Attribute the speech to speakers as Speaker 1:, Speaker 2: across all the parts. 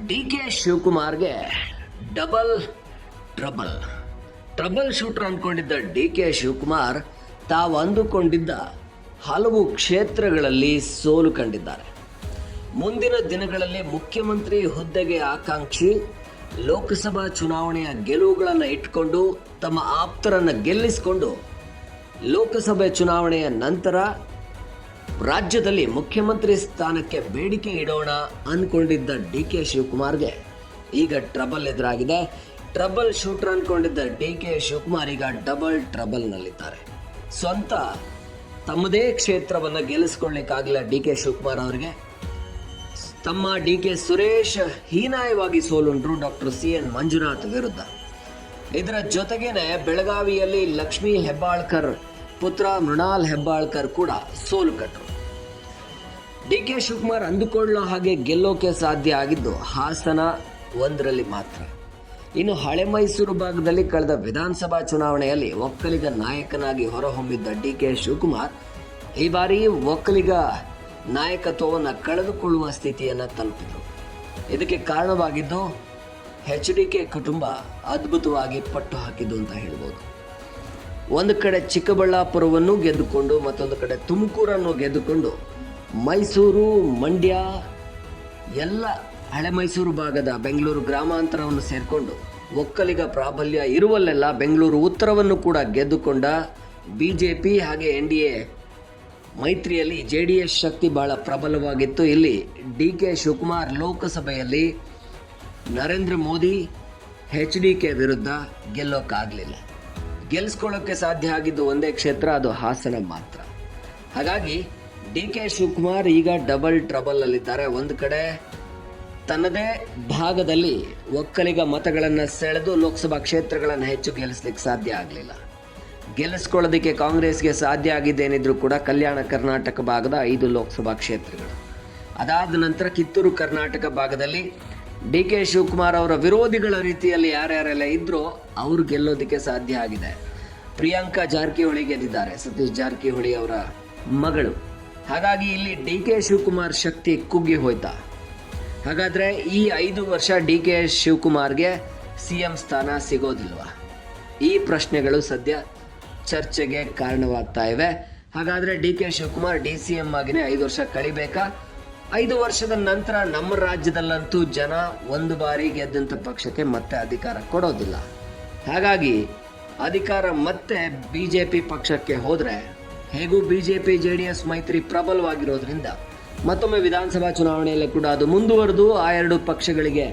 Speaker 1: ಡಿ.ಕೆ. ಶಿವಕುಮಾರ್ಗೆ double trouble shooter ಅಂದ್ಕೊಂಡಿದ್ದ ಡಿ.ಕೆ. ಶಿವಕುಮಾರ್ ತಾವು ಅಂದುಕೊಂಡಿದ್ದ ಹಲವು ಕ್ಷೇತ್ರಗಳಲ್ಲಿ ಸೋಲು ಕಂಡಿದ್ದಾರೆ. ಮುಂದಿನ ದಿನಗಳಲ್ಲಿ ಮುಖ್ಯಮಂತ್ರಿ ಹುದ್ದೆಗೆ ಆಕಾಂಕ್ಷಿ ಲೋಕಸಭಾ ಚುನಾವಣೆಯ ಗೆಲುವುಗಳನ್ನು ಇಟ್ಕೊಂಡು ತಮ್ಮ ಆಪ್ತರನ್ನು ಗೆಲ್ಲಿಸಿಕೊಂಡು ಲೋಕಸಭೆ ಚುನಾವಣೆಯ ನಂತರ ರಾಜ್ಯದಲ್ಲಿ ಮುಖ್ಯಮಂತ್ರಿ ಸ್ಥಾನಕ್ಕೆ ಬೇಡಿಕೆ ಇಡೋಣ ಅಂದ್ಕೊಂಡಿದ್ದ ಡಿ.ಕೆ. ಶಿವಕುಮಾರ್ಗೆ ಈಗ ಟ್ರಬಲ್ ಎದುರಾಗಿದೆ. ಟ್ರಬಲ್ ಶೂಟರ್ ಅಂದ್ಕೊಂಡಿದ್ದ ಡಿ.ಕೆ. ಶಿವಕುಮಾರ್ ಈಗ ಡಬಲ್ ಟ್ರಬಲ್ನಲ್ಲಿದ್ದಾರೆ. ಸ್ವಂತ ತಮ್ಮದೇ ಕ್ಷೇತ್ರವನ್ನು ಗೆಲ್ಲಿಸ್ಕೊಳ್ಳಿಕ್ಕಾಗಲಿಲ್ಲ ಡಿ.ಕೆ. ಶಿವಕುಮಾರ್ ಅವರಿಗೆ. ತಮ್ಮ ಡಿ.ಕೆ. ಸುರೇಶ್ ಹೀನಾಯವಾಗಿ ಸೋಲುಂಡ್ರು ಡಾಕ್ಟರ್ ಸಿ.ಎನ್. ಮಂಜುನಾಥ್ ವಿರುದ್ಧ. ಇದರ ಜೊತೆಗೇನೆ ಬೆಳಗಾವಿಯಲ್ಲಿ ಲಕ್ಷ್ಮೀ ಹೆಬ್ಬಾಳ್ಕರ್ ಪುತ್ರ ಮೃಣಾಲ್ ಹೆಬ್ಬಾಳ್ಕರ್ ಕೂಡ ಸೋಲು ಕಂಡರು. ಡಿ.ಕೆ. ಶಿವಕುಮಾರ್ ಅಂದುಕೊಳ್ಳೋ ಹಾಗೆ ಗೆಲ್ಲೋಕೆ ಸಾಧ್ಯ ಆಗಿದ್ದು ಹಾಸನ ಒಂದರಲ್ಲಿ ಮಾತ್ರ. ಇನ್ನು ಹಳೆ ಮೈಸೂರು ಭಾಗದಲ್ಲಿ ಕಳೆದ ವಿಧಾನಸಭಾ ಚುನಾವಣೆಯಲ್ಲಿ ಒಕ್ಕಲಿಗ ನಾಯಕನಾಗಿ ಹೊರಹೊಮ್ಮಿದ್ದ ಡಿ.ಕೆ. ಶಿವಕುಮಾರ್ ಈ ಬಾರಿ ಒಕ್ಕಲಿಗ ನಾಯಕತ್ವವನ್ನು ಕಳೆದುಕೊಳ್ಳುವ ಸ್ಥಿತಿಯನ್ನು ತಲುಪಿದರು. ಇದಕ್ಕೆ ಕಾರಣವಾಗಿದ್ದು ಎಚ್.ಡಿ.ಕೆ. ಕುಟುಂಬ ಅದ್ಭುತವಾಗಿ ಪಟ್ಟು ಹಾಕಿದ್ದು ಅಂತ ಹೇಳ್ಬೋದು. ಒಂದು ಕಡೆ ಚಿಕ್ಕಬಳ್ಳಾಪುರವನ್ನು ಗೆದ್ದುಕೊಂಡು ಮತ್ತೊಂದು ಕಡೆ ತುಮಕೂರನ್ನು ಗೆದ್ದುಕೊಂಡು ಮೈಸೂರು, ಮಂಡ್ಯ ಎಲ್ಲ ಹಳೆ ಮೈಸೂರು ಭಾಗದ ಬೆಂಗಳೂರು ಗ್ರಾಮಾಂತರವನ್ನು ಸೇರಿಕೊಂಡು ಒಕ್ಕಲಿಗ ಪ್ರಾಬಲ್ಯ ಇರುವಲ್ಲೆಲ್ಲ ಬೆಂಗಳೂರು ಉತ್ತರವನ್ನು ಕೂಡ ಗೆದ್ದುಕೊಂಡ ಬಿಜೆಪಿ ಹಾಗೆ ಎನ್.ಡಿ.ಎ ಮೈತ್ರಿಯಲ್ಲಿ ಜೆ.ಡಿ.ಎಸ್ ಶಕ್ತಿ ಬಹಳ ಪ್ರಬಲವಾಗಿತ್ತು. ಇಲ್ಲಿ ಡಿ.ಕೆ. ಶಿವಕುಮಾರ್ ಲೋಕಸಭೆಯಲ್ಲಿ ನರೇಂದ್ರ ಮೋದಿ ಎಚ್.ಡಿ.ಕೆ. ವಿರುದ್ಧ ಗೆಲ್ಲೋಕ್ಕಾಗಲಿಲ್ಲ. ಗೆಲ್ಲಿಸ್ಕೊಳ್ಳೋಕ್ಕೆ ಸಾಧ್ಯ ಆಗಿದ್ದು ಒಂದೇ ಕ್ಷೇತ್ರ, ಅದು ಹಾಸನ ಮಾತ್ರ. ಹಾಗಾಗಿ ಡಿ.ಕೆ. ಶಿವಕುಮಾರ್ ಈಗ ಡಬಲ್ ಟ್ರಬಲ್ ಅಲ್ಲಿದ್ದಾರೆ. ಒಂದು ಕಡೆ ತನ್ನದೇ ಭಾಗದಲ್ಲಿ ಒಕ್ಕಲಿಗ ಮತಗಳನ್ನು ಸೆಳೆದು ಲೋಕಸಭಾ ಕ್ಷೇತ್ರಗಳನ್ನು ಹೆಚ್ಚು ಗೆಲ್ಲಿಸ್ಲಿಕ್ಕೆ ಸಾಧ್ಯ ಆಗಲಿಲ್ಲ. ಗೆಲ್ಲಿಸ್ಕೊಳ್ಳೋದಕ್ಕೆ ಕಾಂಗ್ರೆಸ್ಗೆ ಸಾಧ್ಯ ಆಗಿದ್ದೇನಿದ್ರು ಕೂಡ ಕಲ್ಯಾಣ ಕರ್ನಾಟಕ ಭಾಗದ 5 ಲೋಕಸಭಾ ಕ್ಷೇತ್ರಗಳು. ಅದಾದ ನಂತರ ಕಿತ್ತೂರು ಕರ್ನಾಟಕ ಭಾಗದಲ್ಲಿ ಡಿ.ಕೆ. ಶಿವಕುಮಾರ್ ಅವರ ವಿರೋಧಿಗಳ ರೀತಿಯಲ್ಲಿ ಯಾರ್ಯಾರೆಲ್ಲ ಇದ್ರೋ ಅವರು ಗೆಲ್ಲೋದಕ್ಕೆ ಸಾಧ್ಯ ಆಗಿದೆ. ಪ್ರಿಯಾಂಕಾ ಜಾರಕಿಹೊಳಿ ಗೆದ್ದಿದ್ದಾರೆ, ಸತೀಶ್ ಜಾರಕಿಹೊಳಿ ಅವರ ಮಗಳು. ಹಾಗಾಗಿ ಇಲ್ಲಿ ಡಿ.ಕೆ. ಶಿವಕುಮಾರ್ ಶಕ್ತಿ ಕುಗ್ಗಿ ಹೋಯ್ತಾ? ಹಾಗಾದ್ರೆ ಈ 5 ವರ್ಷ ಡಿ.ಕೆ. ಶಿವಕುಮಾರ್ಗೆ ಸಿ.ಎಂ ಸ್ಥಾನ ಸಿಗೋದಿಲ್ವಾ? ಈ ಪ್ರಶ್ನೆಗಳು ಸದ್ಯ ಚರ್ಚೆಗೆ ಕಾರಣವಾಗ್ತಾ ಇವೆ. ಹಾಗಾದ್ರೆ ಡಿ.ಕೆ. ಶಿವಕುಮಾರ್ ಡಿ.ಸಿ.ಎಂ ಆಗಿನೇ 5 ವರ್ಷ ಕಳಿಬೇಕಾ? 5 ವರ್ಷದ ನಂತರ ನಮ್ಮ ರಾಜ್ಯದಲ್ಲಂತೂ ಜನ ಒಂದು ಬಾರಿ ಗೆದ್ದಂಥ ಪಕ್ಷಕ್ಕೆ ಮತ್ತೆ ಅಧಿಕಾರ ಕೊಡೋದಿಲ್ಲ. ಹಾಗಾಗಿ ಅಧಿಕಾರ ಮತ್ತೆ ಬಿಜೆಪಿ ಪಕ್ಷಕ್ಕೆ ಹೋದ್ರೆ ಹೇಗೂ ಬಿಜೆಪಿ ಜೆ.ಡಿ.ಎಸ್ ಮೈತ್ರಿ ಪ್ರಬಲವಾಗಿರೋದ್ರಿಂದ ಮತ್ತೊಮ್ಮೆ ವಿಧಾನಸಭಾ ಚುನಾವಣೆಯಲ್ಲಿ ಕೂಡ ಅದು ಮುಂದುವರೆದು ಆ 2 ಪಕ್ಷಗಳಿಗೆ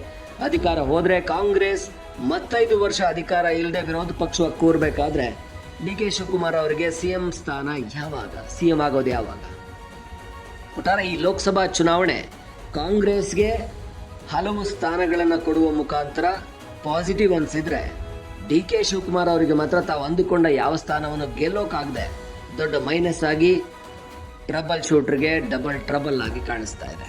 Speaker 1: ಅಧಿಕಾರ ಹೋದ್ರೆ ಕಾಂಗ್ರೆಸ್ ಮತ್ತೈದು ವರ್ಷ ಅಧಿಕಾರ ಇಲ್ಲದೆ ವಿರೋಧ ಪಕ್ಷವಾಗಿ ಕೂರಬೇಕಾದ್ರೆ ಡಿ.ಕೆ. ಶಿವಕುಮಾರ್ ಅವರಿಗೆ ಸಿ.ಎಂ ಸ್ಥಾನ ಯಾವಾಗ? ಸಿ.ಎಂ ಆಗೋದು ಯಾವಾಗ? ಒಟ್ಟಾರೆ ಈ ಲೋಕಸಭಾ ಚುನಾವಣೆ ಕಾಂಗ್ರೆಸ್ಗೆ ಹಲವು ಸ್ಥಾನಗಳನ್ನು ಕೊಡುವ ಮುಖಾಂತರ ಪಾಸಿಟಿವ್ ಅನಿಸಿದ್ರೆ ಡಿ.ಕೆ. ಶಿವಕುಮಾರ್ ಅವರಿಗೆ ಮಾತ್ರ ತಾವು ಅಂದುಕೊಂಡ ಯಾವ ಸ್ಥಾನವನ್ನು ಗೆಲ್ಲೋಕ್ಕಾಗದೆ ದೊಡ್ಡ ಮೈನಸ್ ಆಗಿ ಟ್ರಬಲ್ ಶೂಟರ್ಗೆ ಡಬಲ್ ಟ್ರಬಲ್ ಆಗಿ ಕಾಣಿಸ್ತಾ ಇದೆ.